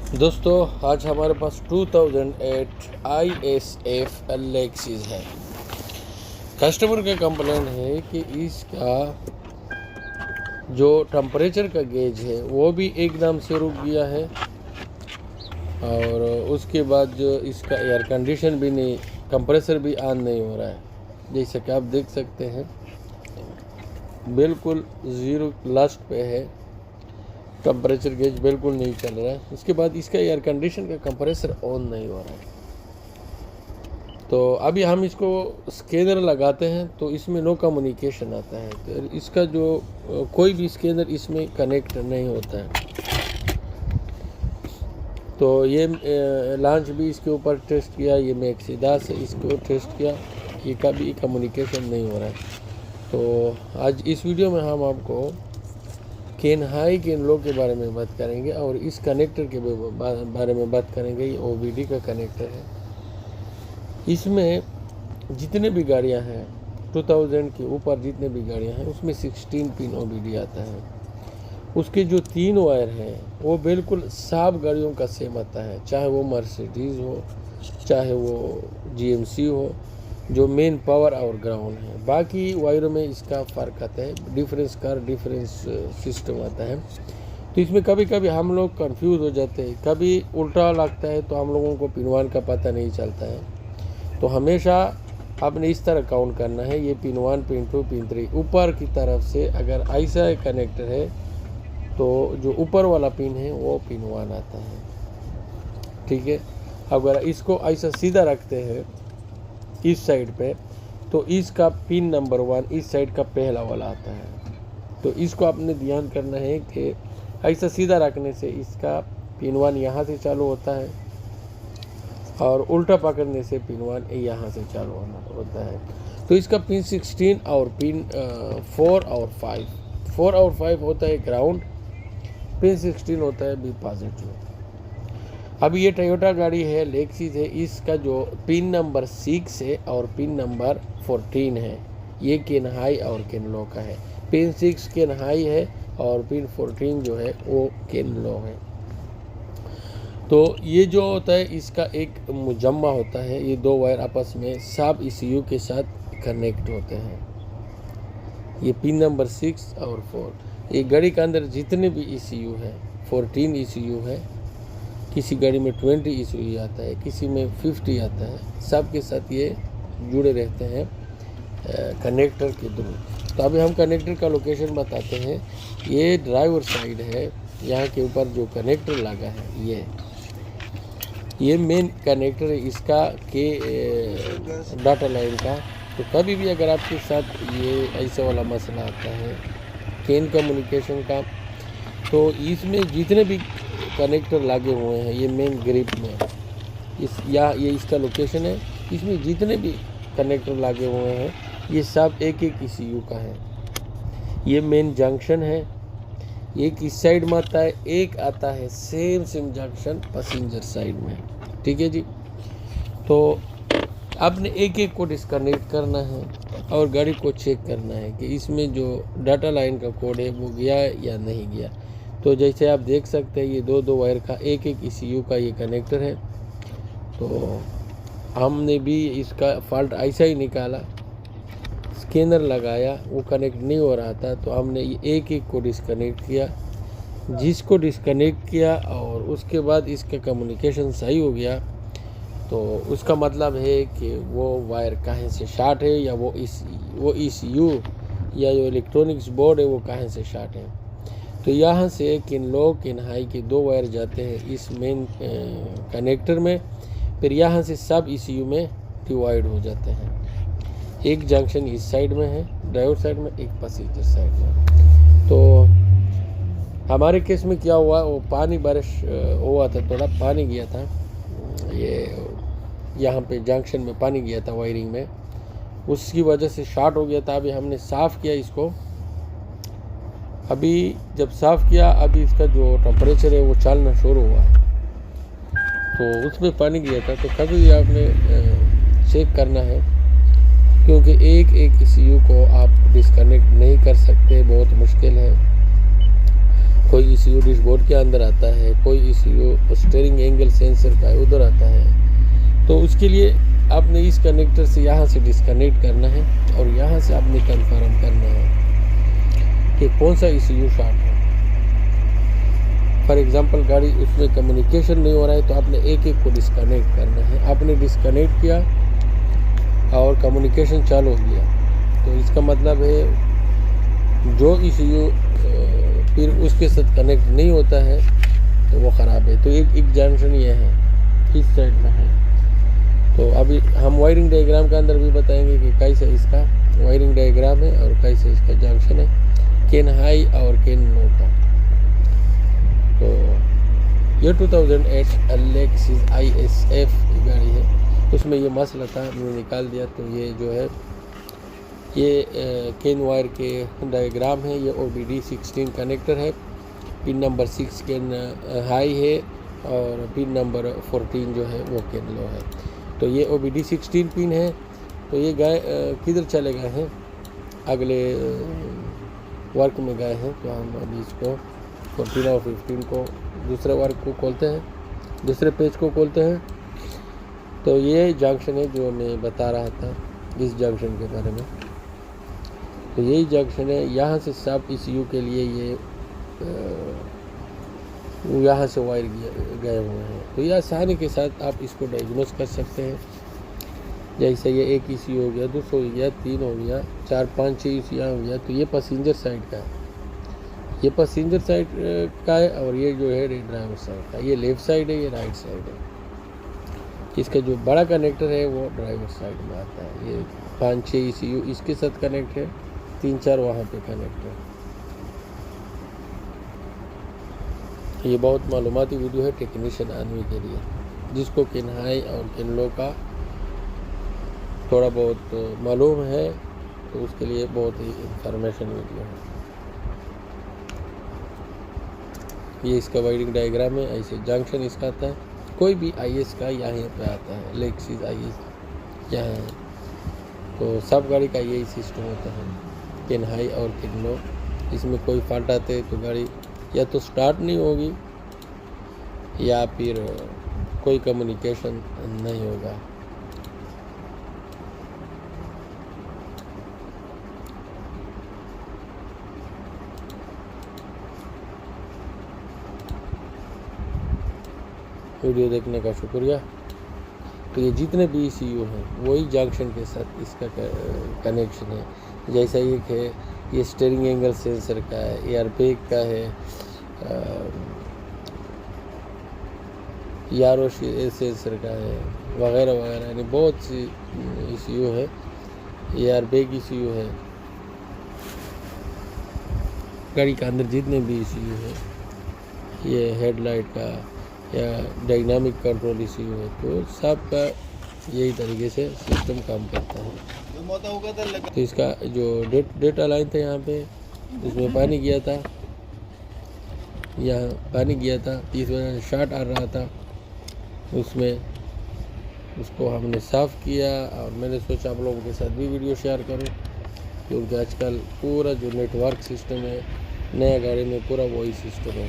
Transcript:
दोस्तों आज हमारे पास 2008 ISF लेक्सिस है। कस्टमर का कंप्लेंट है कि इसका जो टेम्परेचर का गेज है वो भी एकदम से रुक गया है और उसके बाद जो इसका एयर कंडीशन भी नहीं, कंप्रेसर भी ऑन नहीं हो रहा है। जैसे कि आप देख सकते हैं बिल्कुल ज़ीरो लास्ट पे है, टेम्परेचर गेज बिल्कुल नहीं चल रहा है। उसके बाद इसका एयर कंडीशन का कंप्रेसर ऑन नहीं हो रहा है। तो अभी हम इसको स्कैनर लगाते हैं तो इसमें नो कम्युनिकेशन आता है, तो इसका जो कोई भी स्कैनर इसमें कनेक्ट नहीं होता है। तो ये लॉन्च भी इसके ऊपर टेस्ट किया, ये मैक्सिदा से इसको टेस्ट किया, ये कभी कम्युनिकेशन नहीं हो रहा है। तो आज इस वीडियो में हम आपको केन हाई केन लो के बारे में बात करेंगे और इस कनेक्टर के बारे में बात करेंगे। ये OBD का कनेक्टर है। इसमें जितने भी गाड़ियां हैं 2000 के ऊपर जितने भी गाड़ियां हैं उसमें 16 पिन OBD आता है। उसके जो 3 वायर हैं वो बिल्कुल सब गाड़ियों का सेम आता है, चाहे वो मर्सिडीज़ हो चाहे वो GMC हो, जो मेन पावर और ग्राउंड है। बाकी वायरों में इसका फ़र्क आता है, डिफरेंस सिस्टम आता है। तो इसमें कभी कभी हम लोग कंफ्यूज हो जाते हैं, कभी उल्टा लगता है तो हम लोगों को पिन 1 का पता नहीं चलता है। तो हमेशा आपने इस तरह काउंट करना है, ये पिन 1 पिन 2 पिन 3 ऊपर की तरफ से अगर ऐसा कनेक्टर है तो जो ऊपर वाला पिन है वो पिन 1 आता है, ठीक है। अगर इसको ऐसा सीधा रखते हैं इस साइड पे तो इसका पिन नंबर 1 इस साइड का पहला वाला आता है। तो इसको आपने ध्यान करना है कि ऐसा सीधा रखने से इसका पिन 1 यहाँ से चालू होता है और उल्टा पकड़ने से पिन 1 यहाँ से चालू होता है। तो इसका पिन 16 और पिन 4 और 5 होता है ग्राउंड, पिन 16 होता है बी पॉजिटिव। अब ये टोयोटा गाड़ी है, लेक्सिस है, इसका जो पिन नंबर 6 है और पिन नंबर 14 है, ये केन हाई और केन लो का है। पिन 6 केन हाई है और पिन 14 जो है वो केन लो है। तो ये जो होता है इसका एक मुजम्मा होता है, ये 2 वायर आपस में सब ECU के साथ कनेक्ट होते हैं। ये पिन नंबर 6 और 4, ये गाड़ी के अंदर जितने भी ECU है 14 ECU है, किसी गाड़ी में 20 ECU आता है, किसी में 50 आता है, सब के साथ ये जुड़े रहते हैं कनेक्टर के थ्रू। तो अभी हम कनेक्टर का लोकेशन बताते हैं। ये ड्राइवर साइड है, यहाँ के ऊपर जो कनेक्टर लगा है ये मेन कनेक्टर है इसका के डाटा लाइन का। तो कभी भी अगर आपके साथ ये ऐसा वाला मसला आता है केन कम्युनिकेशन का, तो इसमें जितने भी कनेक्टर लगे हुए हैं ये मेन ग्रिप में ये इसका लोकेशन है, इसमें जितने भी कनेक्टर लगे हुए हैं ये सब एक ECU का है। ये मेन जंक्शन है, एक इस साइड में आता है, एक आता है सेम जंक्शन पैसेंजर साइड में, ठीक है जी। तो आपने एक को डिस्कनेक्ट करना है और गाड़ी को चेक करना है कि इसमें जो डाटा लाइन का कोड है वो गया या नहीं गया। तो जैसे आप देख सकते हैं ये 2 वायर का एक ECU का ये कनेक्टर है। तो हमने भी इसका फॉल्ट ऐसा ही निकाला, स्कैनर लगाया, वो कनेक्ट नहीं हो रहा था, तो हमने ये एक को डिस्कनेक्ट किया। जिसको डिस्कनेक्ट किया और उसके बाद इसका कम्युनिकेशन सही हो गया, तो उसका मतलब है कि वो वायर कहीं से शॉर्ट है या वो ECU या जो इलेक्ट्रॉनिक्स बोर्ड है वो कहीं से शॉर्ट है। तो यहाँ से केन लो केन हाई के 2 वायर जाते हैं इस मेन कनेक्टर में, फिर यहाँ से सब ECU में डिवाइड हो जाते हैं। एक जंक्शन इस साइड में है ड्राइवर साइड में, एक पैसेंजर साइड में। तो हमारे केस में क्या हुआ, वो पानी बारिश हुआ था, थोड़ा पानी गया था, ये यहाँ पे जंक्शन में पानी गया था वायरिंग में, उसकी वजह से शॉर्ट हो गया था। अभी हमने साफ़ किया इसको, अभी जब साफ़ किया अभी इसका जो टेम्परेचर है वो चलना शुरू हुआ, तो उसमें पानी गया था। तो कभी भी आपने चेक करना है, क्योंकि एक ECU को आप डिस्कनेक्ट नहीं कर सकते, बहुत मुश्किल है। कोई ECU डैशबोर्ड के अंदर आता है, कोई ECU स्टीयरिंग एंगल सेंसर का है उधर आता है। तो उसके लिए आपने इस कनेक्टर से यहाँ से डिस्कनेक्ट करना है और यहाँ से आपने कंफर्म करना है कि कौन सा ECU शॉर्ट है। फॉर एग्जांपल गाड़ी उसमें कम्युनिकेशन नहीं हो रहा है तो आपने एक एक को डिस्कनेक्ट करना है। आपने डिस्कनेक्ट किया और कम्युनिकेशन चालू हो गया तो इसका मतलब है जो ECU फिर उसके साथ कनेक्ट नहीं होता है तो वो ख़राब है। तो एक जंक्शन ये है, इस साइड में है। तो अभी हम वायरिंग डायग्राम के अंदर भी बताएंगे कि कैसे इसका वायरिंग डायग्राम है और कैसे इसका जंक्शन है, केन हाई और केन लो का। तो ये 2008 Lexus ISF गाड़ी है, उसमें ये मसला था, मैंने निकाल दिया। तो ये जो है ये केन वायर के डायग्राम है। ये OBD 16 कनेक्टर है, पिन नंबर 6 केन हाई है और पिन नंबर 14 जो है वो केन लो है। तो ये OBD 16 पिन है। तो ये गए किधर चले गए हैं, अगले वर्क में गए हैं। तो हम अभी इसको 14 और 15 को दूसरे वर्क को खोलते हैं, दूसरे पेज को खोलते हैं। तो ये जंक्शन है जो मैं बता रहा था इस जंक्शन के बारे में। तो यही जंक्शन है, यहाँ से सब ECU के लिए ये यहाँ से वायर गए हुए हैं। तो ये आसानी के साथ आप इसको डायग्नोस कर सकते हैं। जैसे ये एक ECU हो गया, 2 हो गया, 3 हो गया, 4, 5, 6 ECU हो गया। तो ये पैसेंजर साइड का है, ये पैसेंजर साइड का है और ये जो है ड्राइवर साइड का। ये लेफ़्ट साइड है, ये राइट साइड है। इसका जो बड़ा कनेक्टर है वो ड्राइवर साइड में आता है। ये 5-6 ECU इसके साथ कनेक्ट है, 3-4 वहाँ पे कनेक्ट है। ये बहुत मालूमाती वीडियो है टेक्नीशियन आदमी के लिए, जिसको केन हाई और केन लो का थोड़ा बहुत मालूम है, तो उसके लिए बहुत ही इंफॉर्मेशन वीडियो है। ये इसका वायरिंग डायग्राम है, ऐसे जंक्शन इसका आता है। कोई भी IS का यहाँ पे आता है, Lexus IS यहाँ है। तो सब गाड़ी का यही सिस्टम होता है, केन हाई और केन लो। इसमें कोई फॉल्ट आते हैं तो गाड़ी या तो स्टार्ट नहीं होगी या फिर कोई कम्युनिकेशन नहीं होगा। वीडियो देखने का शुक्रिया। तो ये जितने भी ECU हैं वही जंक्शन के साथ इसका कनेक्शन है। जैसा एक है ये स्टीयरिंग एंगल सेंसर का है, एयरबैग का है, यारो सेंसर का है, वगैरह वगैरह, यानी बहुत सी ECU है। एयरबैग ECU है। गाड़ी के अंदर जितने भी ECU है, ये हेडलाइट का या डायनामिक कंट्रोल ECU है, तो सब का यही तरीके से सिस्टम काम करता है। तो इसका जो डेटा लाइन था यहाँ पे, इसमें पानी गया था, यहाँ पानी गया था, इस वजह से शॉर्ट आ रहा था उसमें। उसको हमने साफ़ किया और मैंने सोचा आप लोगों के साथ भी वीडियो शेयर करूँ, क्योंकि आजकल पूरा जो नेटवर्क सिस्टम है नया गाड़ी में पूरा वही सिस्टम है।